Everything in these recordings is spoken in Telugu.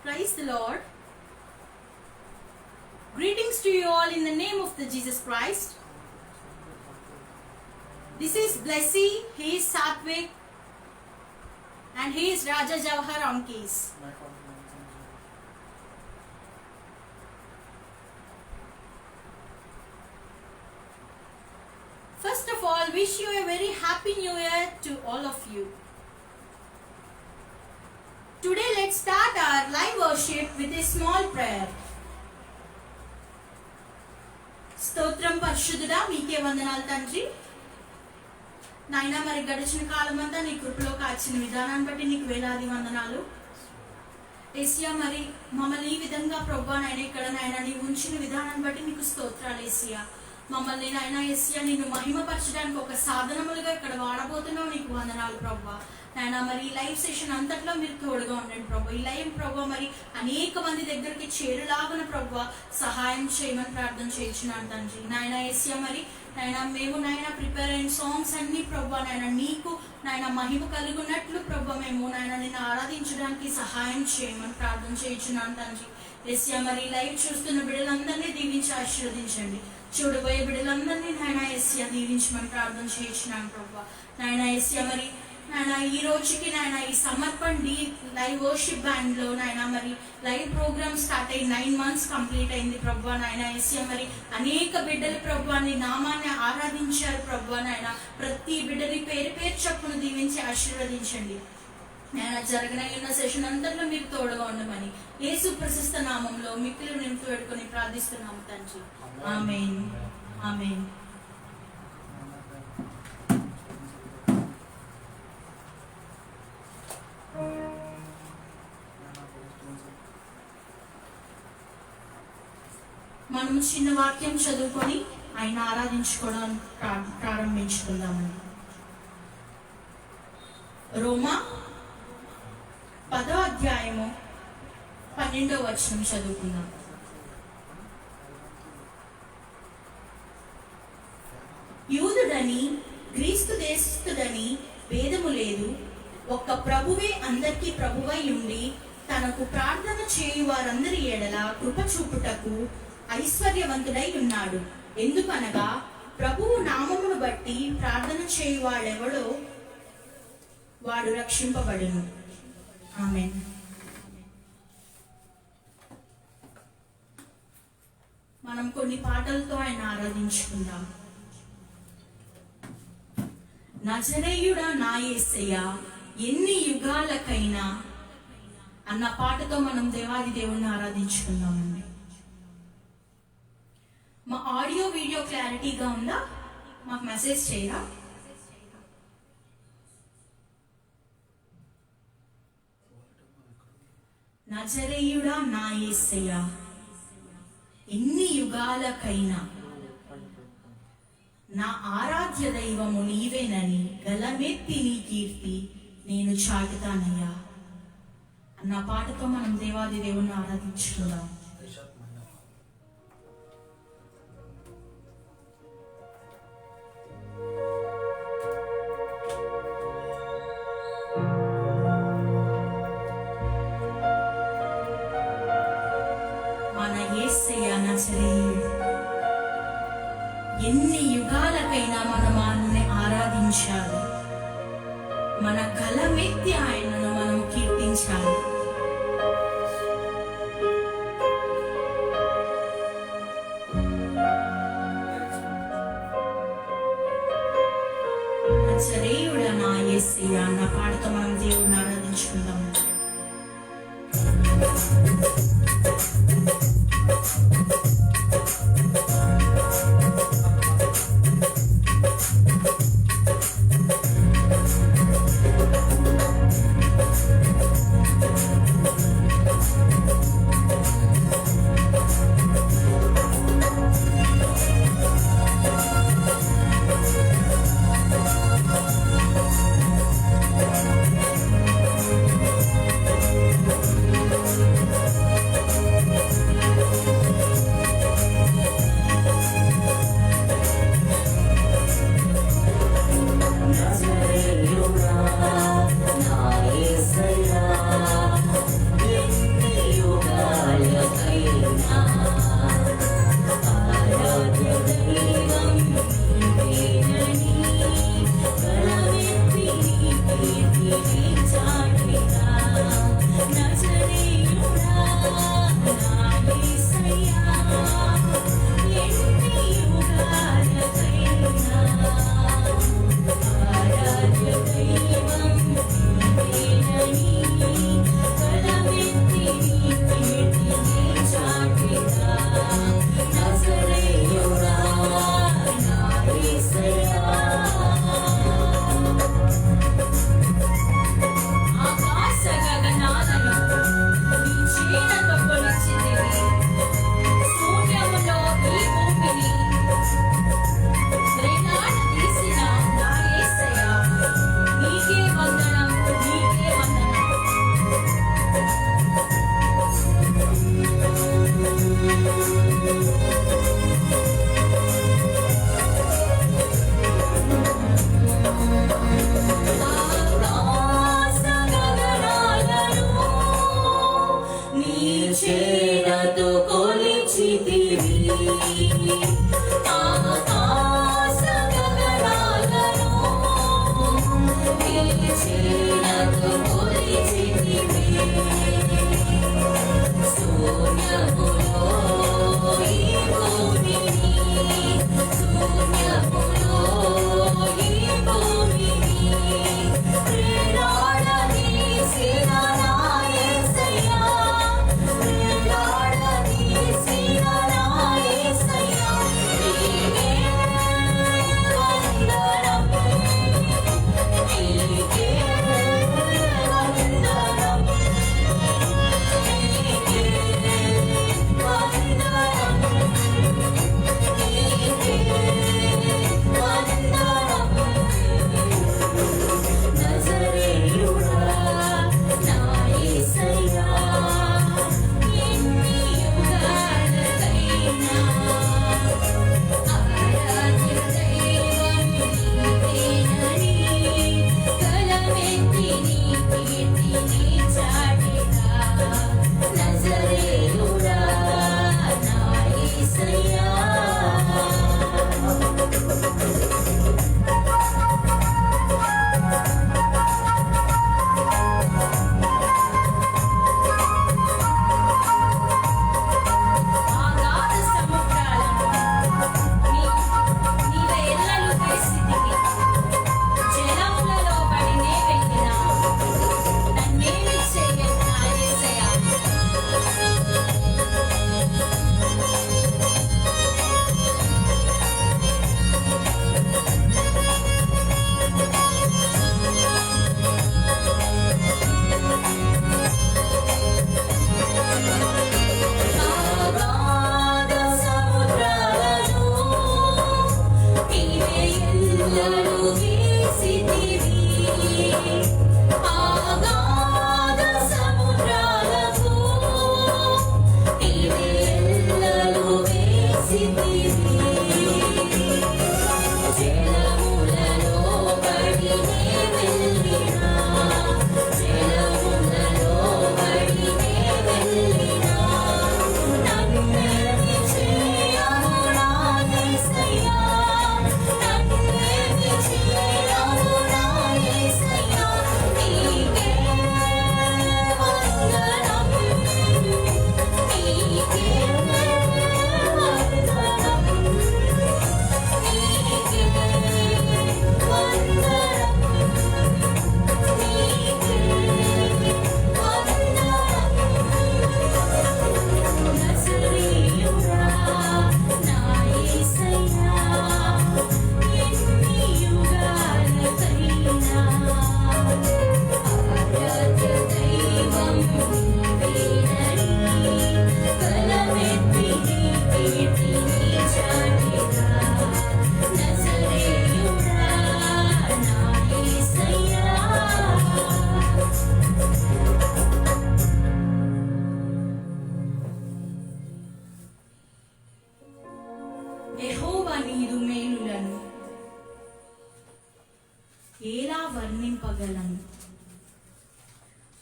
Praise the Lord. Greetings to you all in the name of the Jesus Christ. This is Blessy, he is Satvik, and he is Raja Jawhar on keys. First of all, wish you a very happy new year to all of you. Today let's start our live worship with a small prayer. స్తోత్రం పరిశుద్ధుడా మీకే వందనాలు తండ్రి. నాయనా మరి గడిచిన కాలమంతా నీ కృపలో కాచిన విధానాన్ని బట్టి నీకు వేలాది వందనాలు. ఏసియా మరి మమ్మల్ని ఈ విధంగా ప్రభువా నాయన ఇక్కడ నాయన నీ ఉంచిన విధానాన్ని బట్టి నీకు స్తోత్రాలు ఏసియా. మమ్మల్ని నాయన ఏసియా నిన్ను మహిమపరచడానికి ఒక సాధనములుగా ఇక్కడ వాడబోతున్నావు, నీకు వందనాలు ప్రభువా నాయన. మరి ఈ లైవ్ సెషన్ అంతట్లో మీరు తోడుగా ఉండండి ప్రభు. ఈ లైవ్ ప్రభు మరి అనేక మంది దగ్గరికి చేరులాగున ప్రభు సహాయం చేయమని ప్రార్థన చేయించున్నాను తండ్రి. నాయన ఏసియా మరి నాయన మేము నాయన ప్రిపేర్ అయిన సాంగ్స్ అన్ని ప్రభు నాయన నీకు నాయన మహిమ కలుగున్నట్లు ప్రభు మేము నాయన నిన్ను ఆరాధించడానికి సహాయం చేయమని ప్రార్థన చేయించున్నాను తండ్రి. ఏసియా మరి లైవ్ చూస్తున్న బిడ్డలందరినీ దీవించి ఆశీర్వదించండి. చూడబోయే బిడ్డలందరినీ నాయన ఏసియా దీవించమని ప్రార్థన చేయించున్నాను ప్రభు. నాయన ఏసియా మరి నాయన ఈ రోజుకి నాయన ఈ సమర్పణ డి లైవ్ వర్షిప్ బ్యాండ్ లో నాయన మరి లైవ్ ప్రోగ్రామ్ స్టార్ట్ అయ్యి 9 months కంప్లీట్ అయింది ప్రభు నాయన ఏసియా. మరి అనేక బిడ్డలు ప్రభు నీ నామాన్ని ఆరాధించారు ప్రభు నాయన. ప్రతి బిడ్డని పేరు పేరు చొప్పున దీవించి ఆశీర్వదించండి నాయన. జరగనయ్యున్న సెషన్ అంతట్లో మీరు తోడుగా ఉండమని యేసు ప్రశస్త నామంలో మిక్కులు నింపు పెట్టుకుని ప్రార్థిస్తున్నాము తండ్రి. ఆమేన్ ఆమేన్. మనం చిన్న వాక్యం చదువుకొని ఆయన ఆరాధించుకోవడం ప్రారంభించుకుందామని. రోమా 10వ అధ్యాయము 12వ వచనం చదువుకుందాం. యూదుడని గ్రీస్తు దేశస్థుడని భేదము లేదు, ఒక్క ప్రభువే అందరికీ ప్రభువై ఉండి తనకు ప్రార్థన చేయు వారందరి ఎడల కృప చూపుటకు ఐశ్వర్యవంతుడై ఉన్నాడు. ఎందుకనగా ప్రభువు నామమును బట్టి ప్రార్థన చేయువాడెవడో వాడు రక్షింపబడును. ఆమేన్. మనం కొన్ని పాటలతో ఆయన ఆరాధించుకుందాం. నజరేయుడా నా యేసయ్యా ఎన్ని యుగాలకైనా అన్న పాటతో మనం దేవాది దేవుణ్ణి ఆరాధించుకుందామండి. మా ఆడియో వీడియో క్లారిటీగా ఉందా? మాకు మెసేజ్ చేయరా? నజరేయుడా నా యేసయ్యా ఎన్ని యుగాలకైనా నా ఆరాధ్య దైవము నీవేనని గలమెత్తి నీ కీర్తి నేను చాటుతానయ్యా అన్న పాటతో మనం దేవాది దేవుణ్ణి ఆరాధించుకుందాం. మన యేసయ్య నజరేయుడు ఎన్ని యుగాలకైనా మనం ఆయన్ని ఆరాధించాలి. మన గలమెత్తి ఆయనను మనం కీర్తించాలి. నజరేయుడా నా యేసయ్య అన్న పాటతో మనం దేవుణ్ణి ఆరాధించుకుందాం.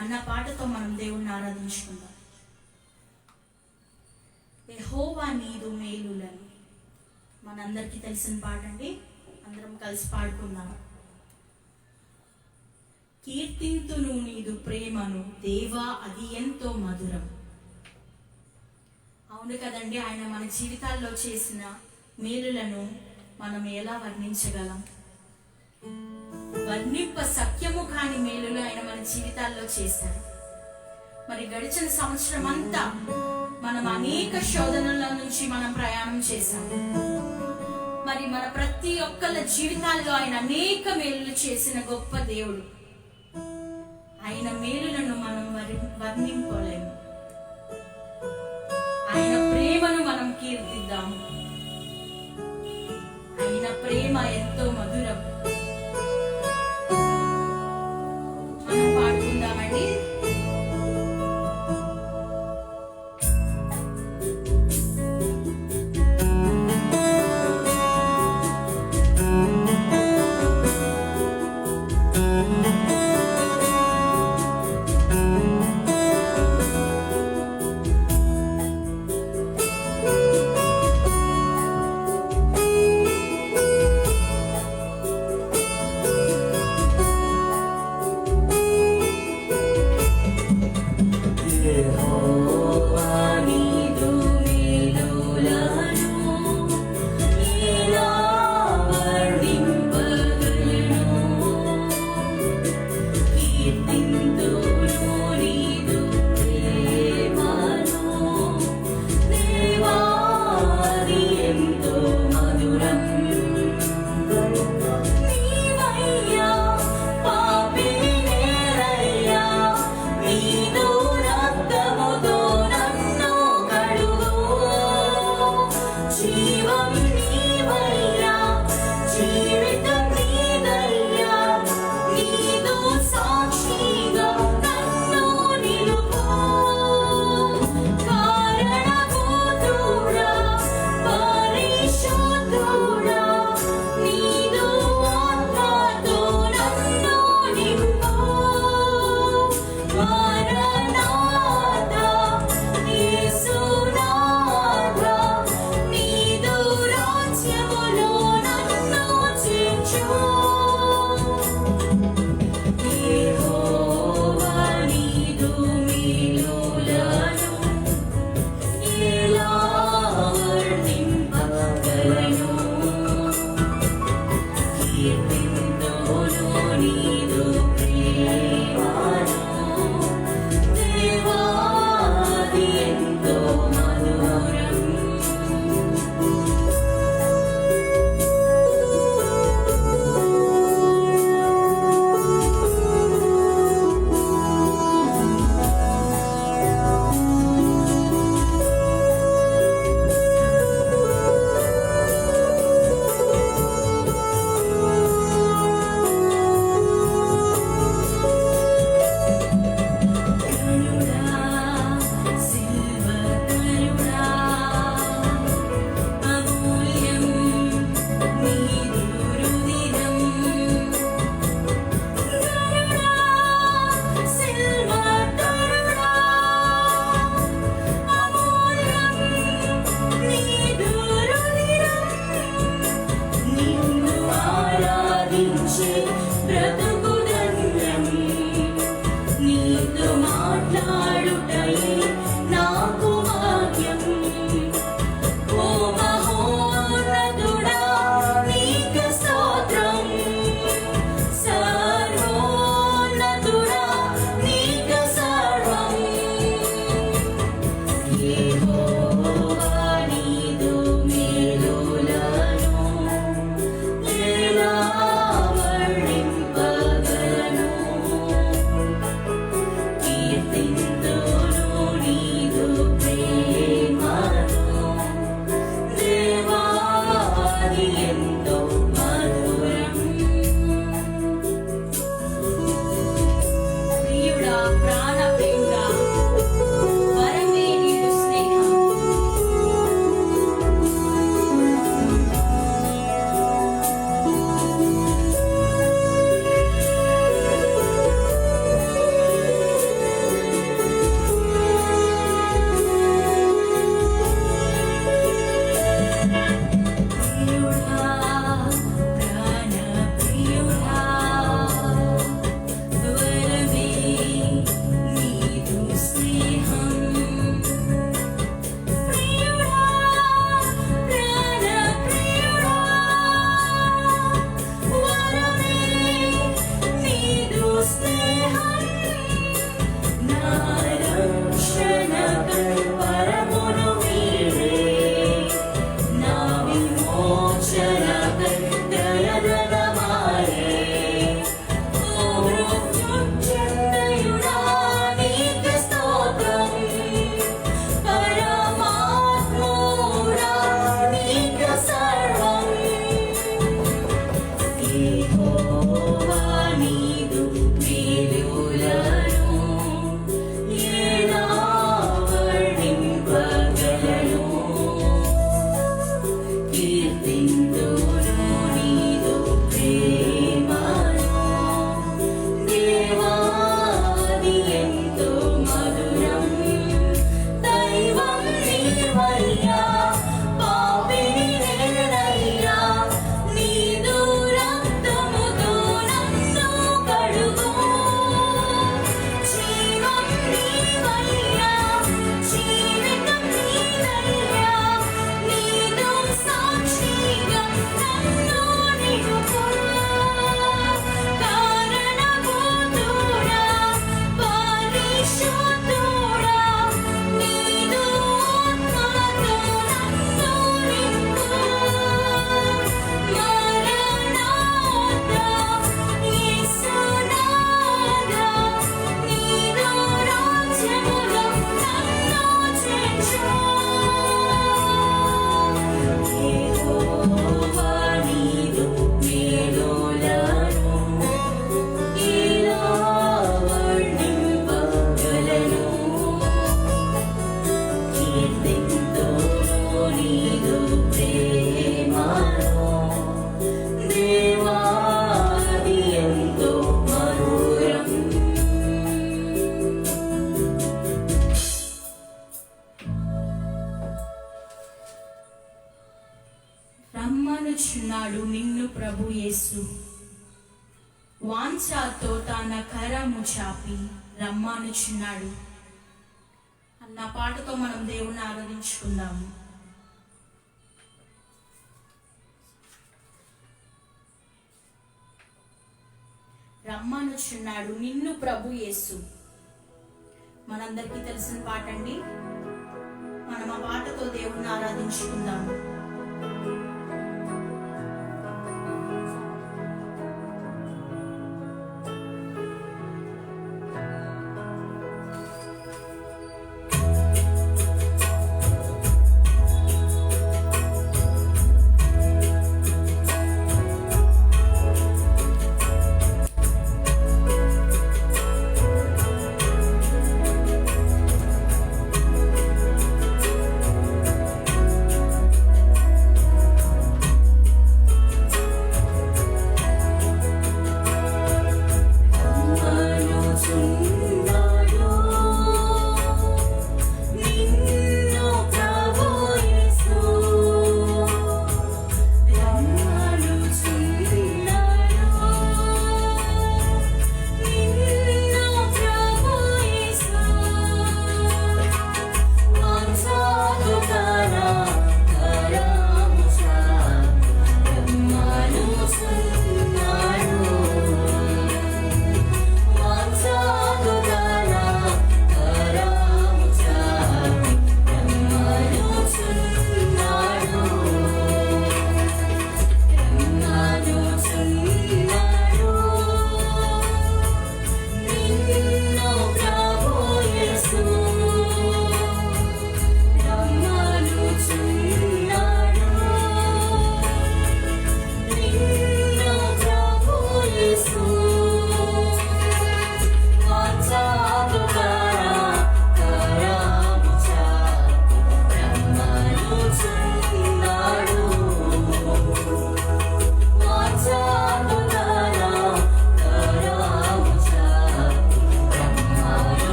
అన్న పాటతో మనం దేవుణ్ణి ఆరాధించుకుందాం. యెహోవా నీదు మేలులను, మనందరికీ తెలిసిన పాట అండి, అందరం కలిసి పాడుకుందాం. కీర్తింతును నీదు ప్రేమను దేవా అది ఎంతో మధురం. అవును కదండి, ఆయన మన జీవితాల్లో చేసిన మేలులను మనం ఎలా వర్ణించగలం? వర్ణింప సత్యము కాని మేలులు ఆయన మన జీవితాల్లో చేశారు. మరి గడిచిన సంవత్సరం అంతా మనం అనేక శోధనల నుంచి మనం ప్రయాణం చేశాం. మరి మన ప్రతి ఒక్కళ్ళ జీవితాల్లో ఆయన అనేక మేలులు చేసిన గొప్ప దేవుడు. ఆయన మేలులను మనం వర్ణింపలేము. ఆయన ప్రేమను మనం కీర్తిద్దాము. ఆయన ప్రేమ ఎంతో మధురం. మనం పాడుకుందామండి. రమ్మనుచున్నాడు నిన్ను ప్రభు యేసు. వాంఛతో తన కరము చాపి రమ్మనుచున్నాడు అన్న పాటతో మనం దేవుణ్ణి ఆరాధించుకుందాము. రమ్మనుచున్నాడు నిన్ను ప్రభు యేసు. మనందరికీ తెలిసిన పాట అండి. మనం ఆ పాటతో దేవుణ్ణి ఆరాధించుకుందాము.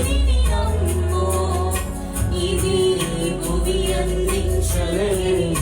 దీనిని నమ్ము, ఇది భువి అందించలేని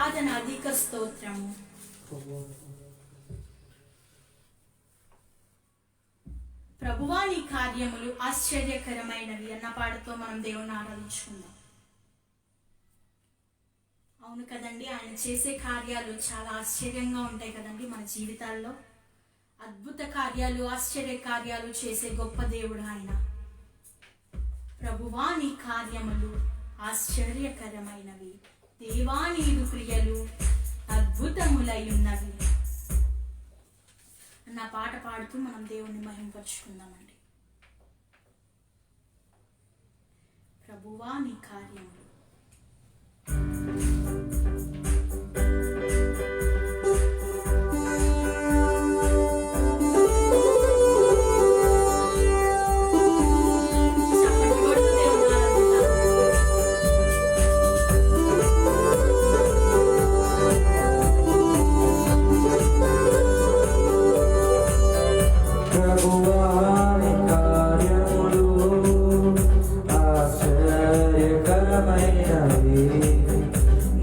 ఆరాధన అధిక స్తోత్రము. ప్రభువా నీ కార్యములు ఆశ్చర్యకరమైనవి అన్న పాటతో మనం దేవుణ్ణి ఆరాధించుకుందాం. అవును కదండి, ఆయన చేసే కార్యాలు చాలా ఆశ్చర్యంగా ఉంటాయి కదండి. మన జీవితాల్లో అద్భుత కార్యాలు, ఆశ్చర్య కార్యాలు చేసే గొప్ప దేవుడు ఆయన. ప్రభువా నీ కార్యములు ఆశ్చర్యకరమైనవి, దేవా నీదు క్రియలు అద్భుతములై ఉన్నవి అన్న పాట పాడుతూ మనం దేవుణ్ణి మహిమపరుచుకుందామండి. ప్రభువా నీ కార్యములు.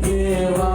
దేవా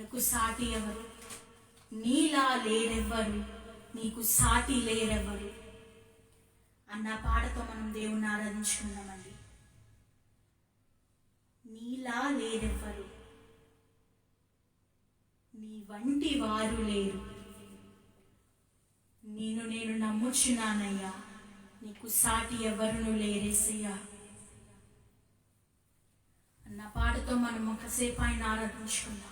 ఆయనకు సాటి ఎవరు? నీలా లేరెవ్వరు, నీకు సాటి లేరెవ్వరు అన్న పాటతో మనం దేవుణ్ణి ఆరాధించుకున్నామండి. నీలా లేరెవ్వరు, నీ వంటి వారు లేరు, నేను నమ్ముచున్నానయ్యా, నీకు సాటి ఎవరును లేరేసయ్యా అన్న పాటతో మనం ఒకసేపు ఆయన ఆరాధించుకుందాం.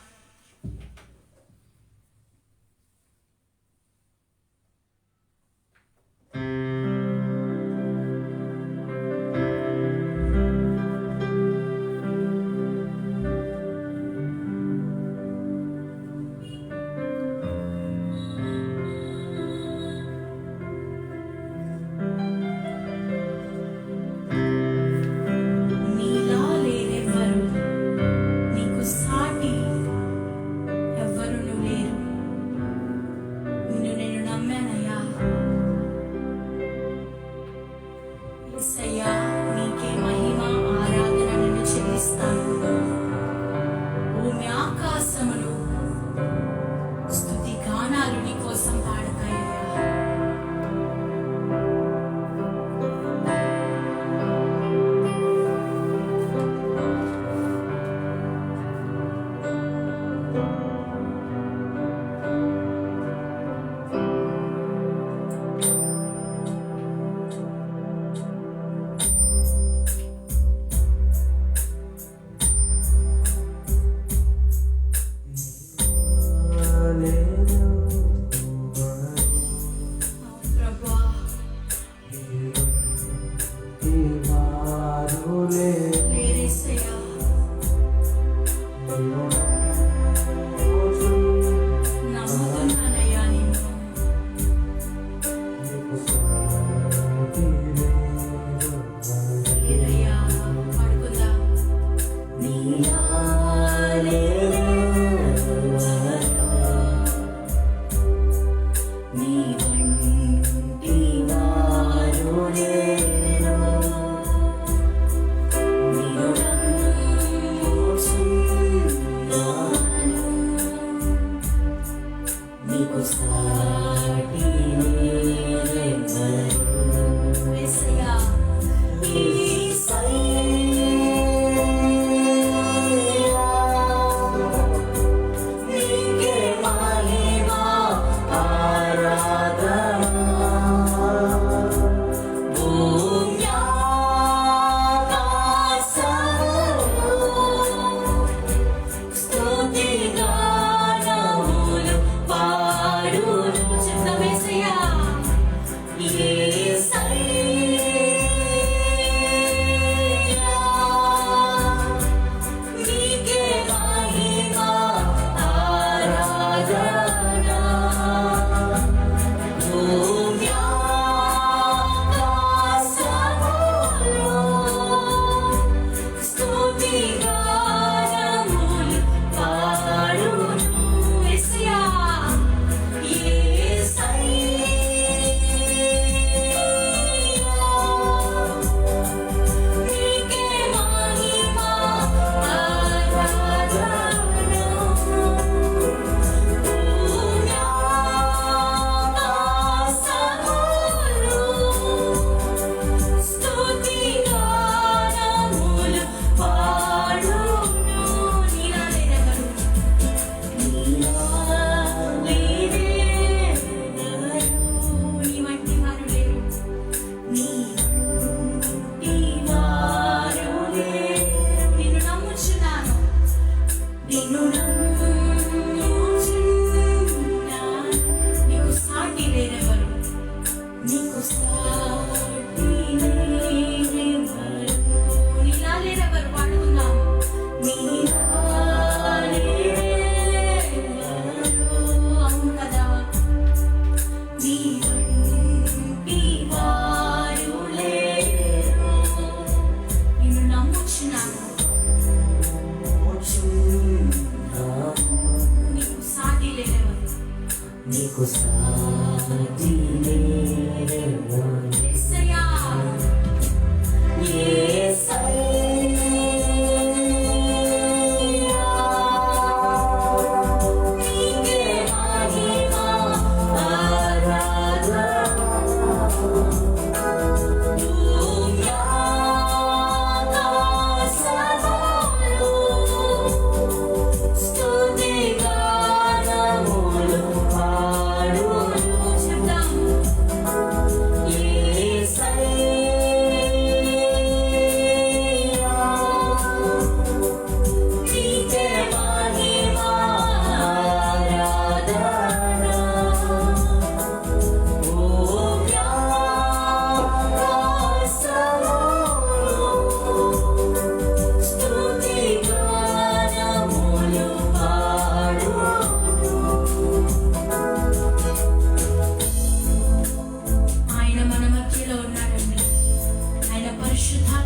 Yes, I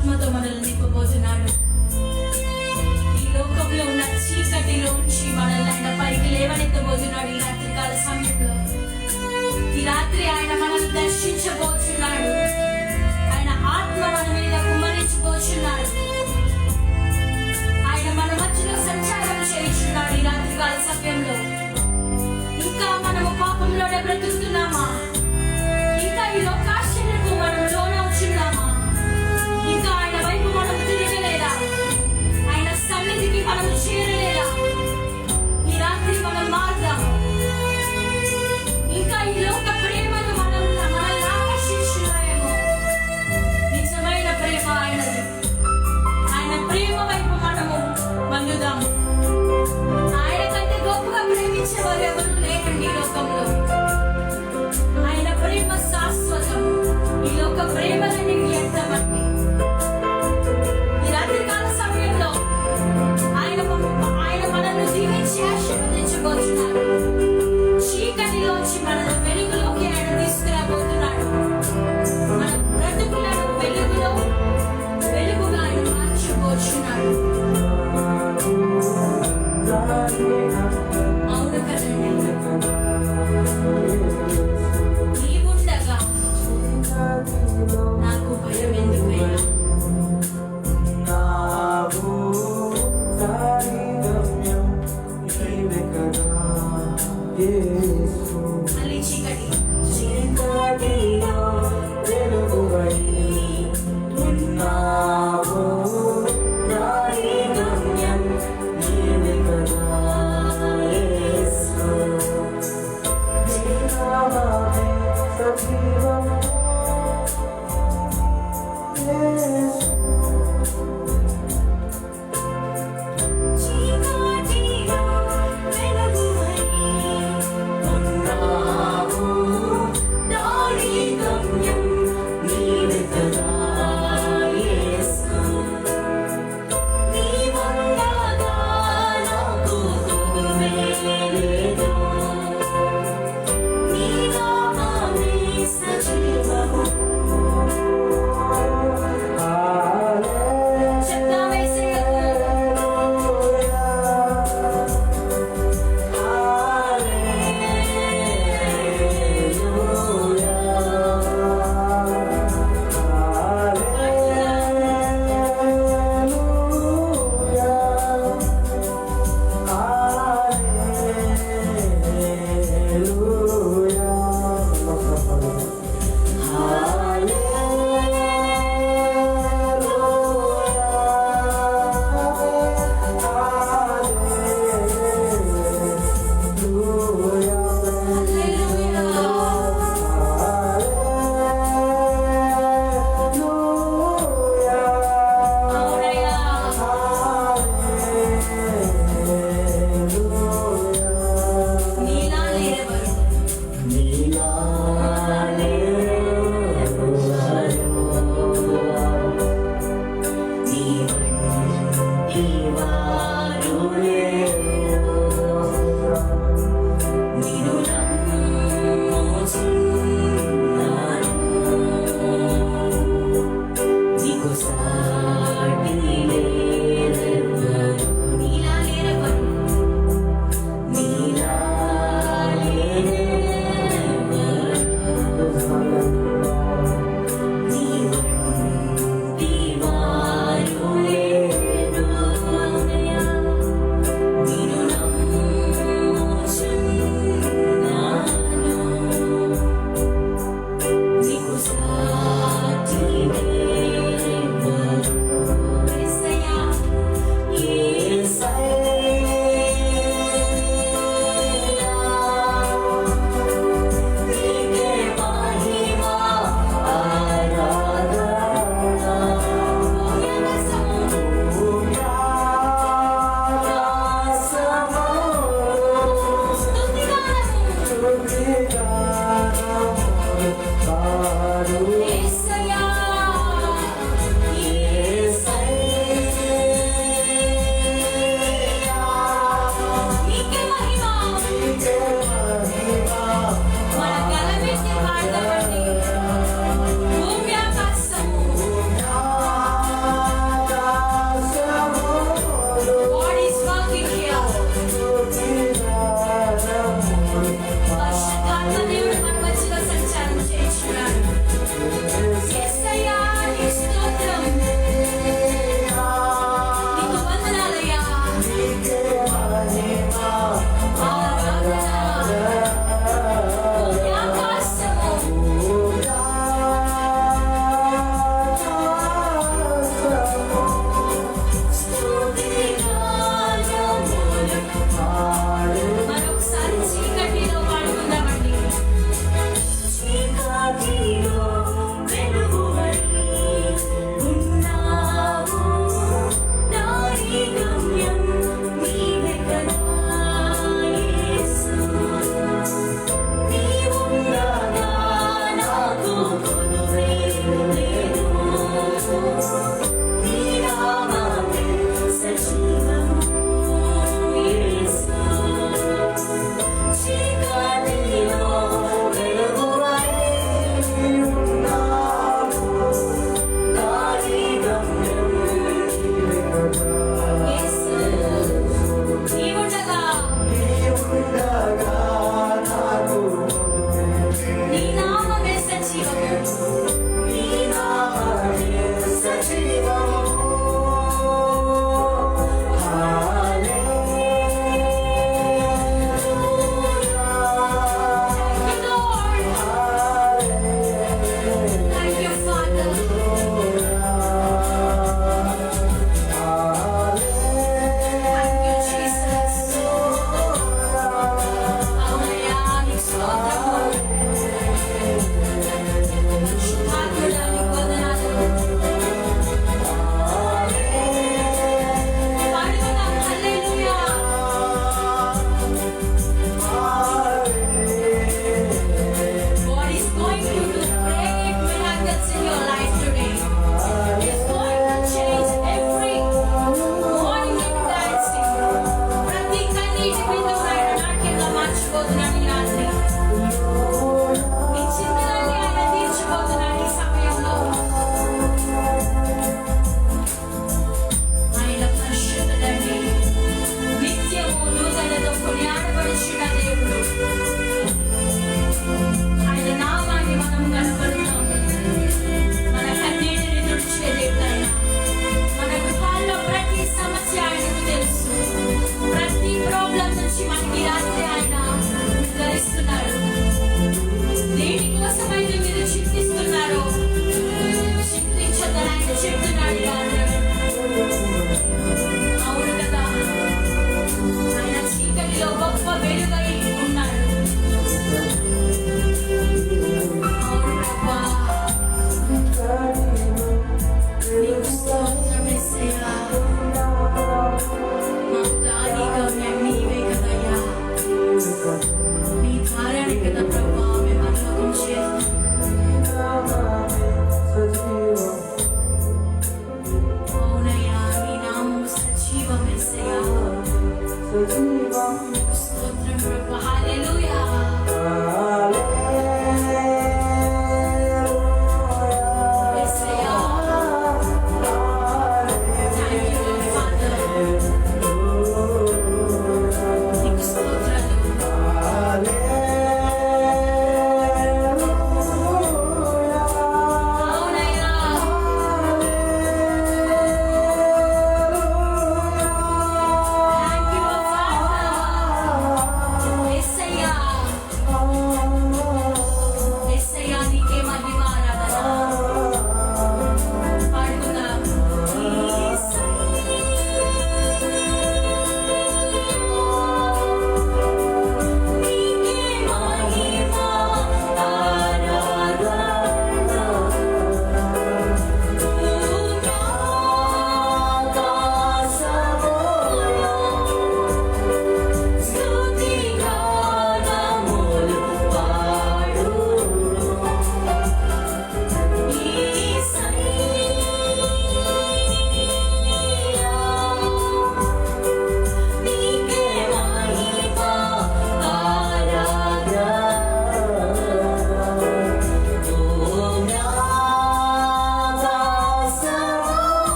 ఆత్మతో మనల్ని నింపబోతున్నాడు. ఈ లోకంలో ఉన్న చీకటిలోంచి మనల్ని ఆయన పైకి లేవనెత్తబోతున్నాడు. ఈ రాత్రికాల సమయంలో, ఈ రాత్రి ఆయన మనల్ని దర్శించబోతున్నాడు. ఆయన ఆత్మ మన మీద కుమ్మరించబోతున్నాడు. ఆయన మన మధ్యలో సంచారం చేయించున్నాడు. ఈ రాత్రికాల సమయంలో ఇంకా మనము పాపంలోనే బ్రతుకుతున్నామా? ఇంకా ఈ లోకాశలకు మనం లోనవుచున్నామా? ఇంకా ఆయన వైపు మనం తిరగలేదా? ఆయన సన్నిధికి మనం చేరలేదా? ఈ రాత్రి మనం మారుదాం. ఇంకా ఈ లోక ప్రేమను మనల్ని ఆకర్షించున్నాయేమో. నిజమైన ప్రేమ ఆయనది. ఆయన ప్రేమ వైపు మనము మల్లుదాం. ఆయన కంటే గొప్పగా ప్రేమించేవారు ఎవరు లేరండి ఈ లోకంలో. ఆయన ప్రేమ శాశ్వతం. ఈ లోక ప్రేమలని వ్యర్థమండి. ఈ రాత్రికాల సమయంలో ఆయన మనల్ని దీవించి ఆశీర్వదించబోతున్నాడు. చీకటిలోంచి మనల్ని వెలుగులోకి ఆయన తీసుకురాబోతున్నాడు. మన బ్రతుకులను వెలుగుగా ఆయన మార్చబోతున్నాడు. అవును కదండి. నీవుండగా నాకు భయం ఎందుకైనా? మళ్ళీ చీకటి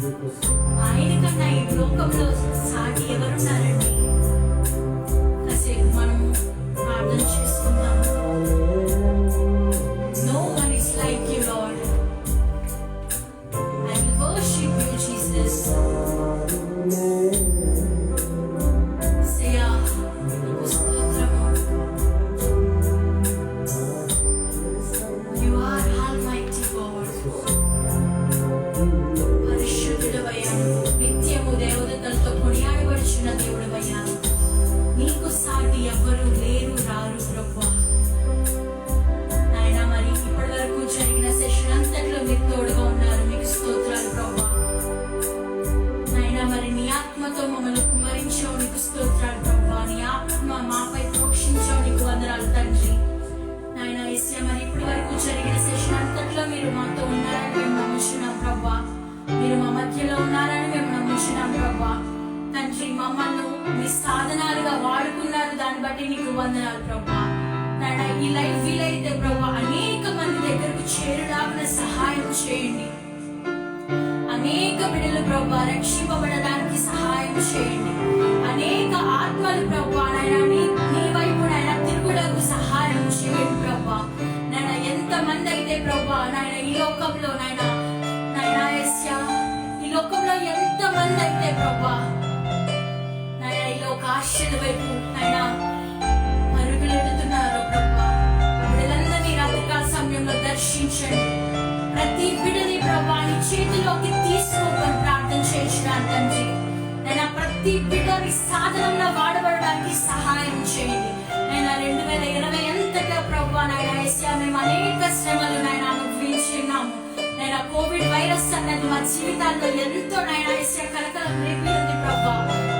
ఆయన కన్నా ఈ లోకంలో సాటి ఎవరున్నారండి? కాసేపు మనము ప్రార్థన చేసుకుందాం. No one is like you, Lord. I will worship you, Jesus. Seya, నీకు స్తోత్రము. You are Almighty God. పరిశుద్ధుడవయ్యాను, నిత్యము దేవదూతలతో కొనియాడబడుచున్న దేవుడవయ్యాను. నీకు సాటి ఎవ్వరూ లేరు రారు ప్రభువా. నాయనా, మరి ఇప్పటి వరకు జరిగిన సెషన్ అంతట్లో మీరు తోడుగా ఉన్నారు. మీకు స్తోత్రాలు ప్రభువా. నాయనా, మరి నీ ఆత్మతో మమ్మల్ని కుమ్మరించావు. నీకు స్తోత్రాలు ప్రభువా. నీ ఆత్మ మాపై ప్రోక్షించావు. నీకు వందనాలు తండ్రి. నాయనా యేసయ్య, మరి ఇప్పటి వరకు జరిగిన సెషన్ అంతట్లో మీరు మాతో ఉన్నారని మేము నమ్ముచున్నాం ప్రభువా. మీరు మా మధ్యలో ఉన్నారని మేము నమ్ముచున్నాం ప్రభువా. తండ్రి, మమ్మల్ని మీ సాధనాలుగా వాడుకున్నారు. దాన్ని బట్టి నీకు వందనాలు ప్రభువా. నాయన, ఈ లైఫ్ వీలైతే ప్రభువా అనేక మంది దగ్గరకు చేరులాగిన సహాయం చేయండి. అనేక బిడ్డలు ప్రభువా రక్షింపబడడానికి సహాయం చేయండి. అనేక ఆత్మలు ప్రభువా నాయన నీ వైపు నాయన తిరుగులకు సహాయం చేయండి ప్రభువా. నాయన, ఎంత మంది అయితే ప్రభువా నాయన ఈ లోకంలో నాయన యేసయ్య, ఈ లోకంలో ఎంత మంది అయితే ప్రభువా నాయన ఈ లోక ఆశల వైపు నాయన పరుగులెడుతున్నారో ప్రభువా, బిడ్డలందరినీ రాత్రికాల సమయంలో దర్శించండి. ప్రతి బిడ్డని ప్రభువా నీ చేతిలోకి తీసుకోమని ప్రార్థన చేయించడానికి తండ్రి. నేను ప్రతి బిడ్డని సాధనంలో వాడబడడానికి సహాయం చేయండి. నేను 2020 ఎంతగా ప్రభువా నాయన యేసయ్య, మేము అనేక శ్రమలు నాయన అనుభవించున్నాము. నేను కోవిడ్ వైరస్ అన్నది మా జీవితాల్లో ఎంతో నాయన యేసయ్య కలకలం రేపింది ప్రభువా.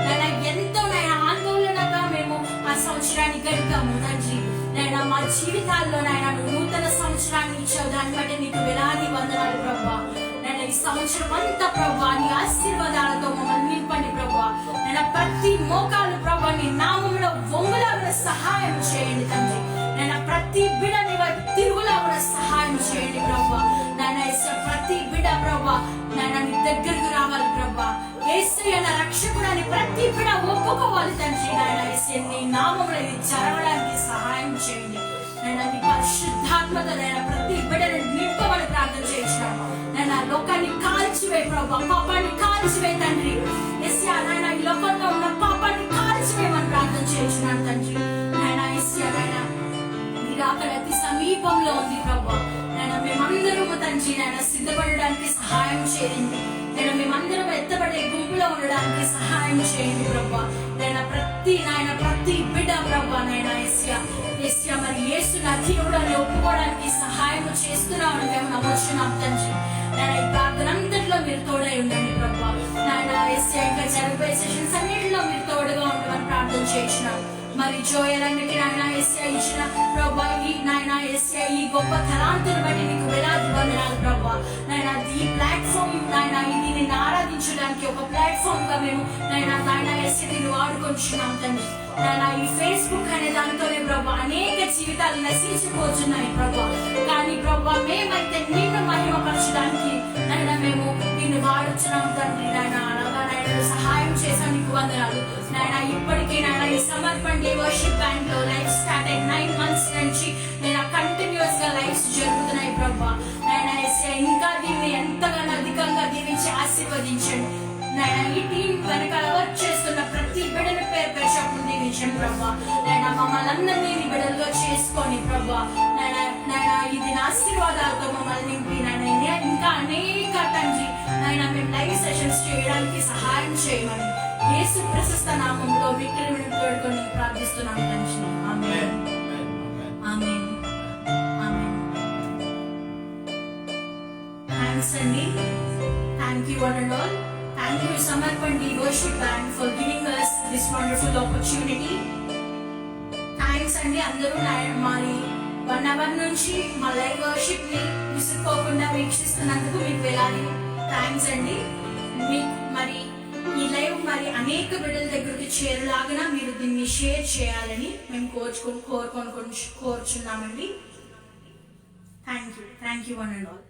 నేను ఎంతో నాయన ఆందోళనగా మేము ఆ సంవత్సరాన్ని గడిపాము తండ్రి. నేను మా జీవితాల్లో నాయన నూతన సంవత్సరాన్ని ఇచ్చావు. దాన్ని బట్టి నీకు వేలాది వందనాలు ప్రభువా. నేను ఈ సంవత్సరం అంతా ప్రభువా నీ ఆశీర్వాదాలతో మమ్మల్ని నింపండి ప్రభువా. నేను ప్రతి మోకాలు ప్రభువా నీ నామములో వంగులాగా సహాయం చేయండి తండ్రి. నేను ప్రతి బిడ్డని తిరుగులాగా సహాయం చేయండి ప్రభువా. నేను ప్రతి బిడ్డ ప్రభువా నేను నీ దగ్గరకు రావాలి ప్రభువా. యేసయ్య నా రక్షకుడని ప్రతి బిడ్డ ఒప్పుకోవాలి తండ్రి. నాయన యేసయ్య నీ నామములో ఇది జరగడానికి సహాయం చేయండి. నేను నీ పరిశుద్ధాత్మతో నేను ప్రతి బిడ్డని నింపమని ప్రార్థన చేయించాను. నేను ఆ లోకాన్ని కాల్చివేయి ప్రభువా, పాపాన్ని కాల్చివేయి తండ్రి. యేసయ్య నాయన ఈ లోకంలో ఉన్న పాపాన్ని కాల్చివేయమని ప్రార్థన చేయించున్నాను తండ్రి. నాయన యేసయ్య నాయన మీరు అక్కడ అతి సమీపంలో ఉంది ప్రభువా. నేను మేమందరము తండ్రి నాయన సిద్ధపడడానికి సహాయం చేయండి. నేను మేమందరం ఎత్తబడే గుంపులో ఉండడానికి సహాయం చేయండి ప్రభువా. నేను ప్రతి బిడ్డ ప్రభువా నాయన యేసయ్య మరి యేసు నా దేవుడు అని ఒప్పుకోవడానికి సహాయం చేస్తున్నామని మేము నమ్ముచున్నాం తండ్రి. నేను ఈ ప్రార్థన అంతట్లో మీరు తోడై ఉండండి ప్రభువా. నాయన యేసయ్య ఇంకా జరిగిపోయే సెషన్స్ అన్నింటిలో మీరు తోడుగా ఉండమని ప్రార్థన చేయించినాం. మరి జోయలన్నికి నాయన యేసయ్య ఇచ్చిన ప్రభువా ఈ నాయన యేసయ్య ఈ గొప్ప తలాంతును బట్టి నీకు వేలాది వందనాలు ప్రభువా. నాయన ఈ ప్లాట్ఫామ్ నాయన ఇది నిన్ను ఆరాధించడానికి ఒక ప్లాట్ఫామ్ గా మేము నాయన యేసయ్య నిన్ను వాడుకొంచున్నాం తండ్రి. నాయన ఈ ఫేస్బుక్ అనే దానితోనే ప్రభువా అనేక జీవితాలు నశించిపోతున్నాయి ప్రభువా. కానీ ప్రభువా మేమైతే నిన్ను మహిమపరచడానికి నాయన మేము నిన్ను వాడుచున్నాం తండ్రి. నాయన అలాగా నాయన సహాయం చేసాం, నీకు వందనాలు నాయన. ఇప్పటికీ నాయన ఈ సమర్పణ వర్షిప్ బ్యాండ్ లో లైఫ్ స్టార్ట్ అయి 9 months నుంచి నేను కంటిన్యూస్ గా లైఫ్స్ జరుగుతున్నాయి ప్రభువా. నాయన ఇంకా దీన్ని ఎంతగానో అధికంగా దీవించి ఆశీర్వదించండి నాయన. ఈ టీం వెనకాల వర్క్ చేస్తున్న ప్రతి బిడ్డల పేరు చెప్పు దీవించండి ప్రభువా. నాయన మమ్మల్ని అందరినీ నీ బిడ్డలుగా చేసుకొని ప్రభువా నాయన ఇది నా ఆశీర్వాదాలతో మమ్మల్ని నింపి నాయన ఇంకా అనేక తండ్రి నాయన మేము లైవ్ సెషన్స్ చేయడానికి సహాయం చేయమని యేసు ప్రశస్త నామంలో విక్రమి తోడుకొని ప్రార్థిస్తున్నాం తండ్రి. ఆమేన్ ఆమేన్ ఆమేన్. థాంక్స్ అండి. Thank you one and all. Thank you Samarpandi Worship Band for giving us this wonderful opportunity. Thanks అండి అందరూ మరి 1 hour నుంచి మా లైవ్ వర్షిప్ ని విసుక్కోకుండా వీక్షిస్తున్నందుకు మీకు వేలాది థ్యాంక్స్ అండి. మీకు మరి ఈ లైవ్ మరి అనేక బిడ్డల దగ్గరికి చేరులాగా మీరు దీన్ని షేర్ చేయాలని మేము కోరుచున్నామండి. Thank you one and all.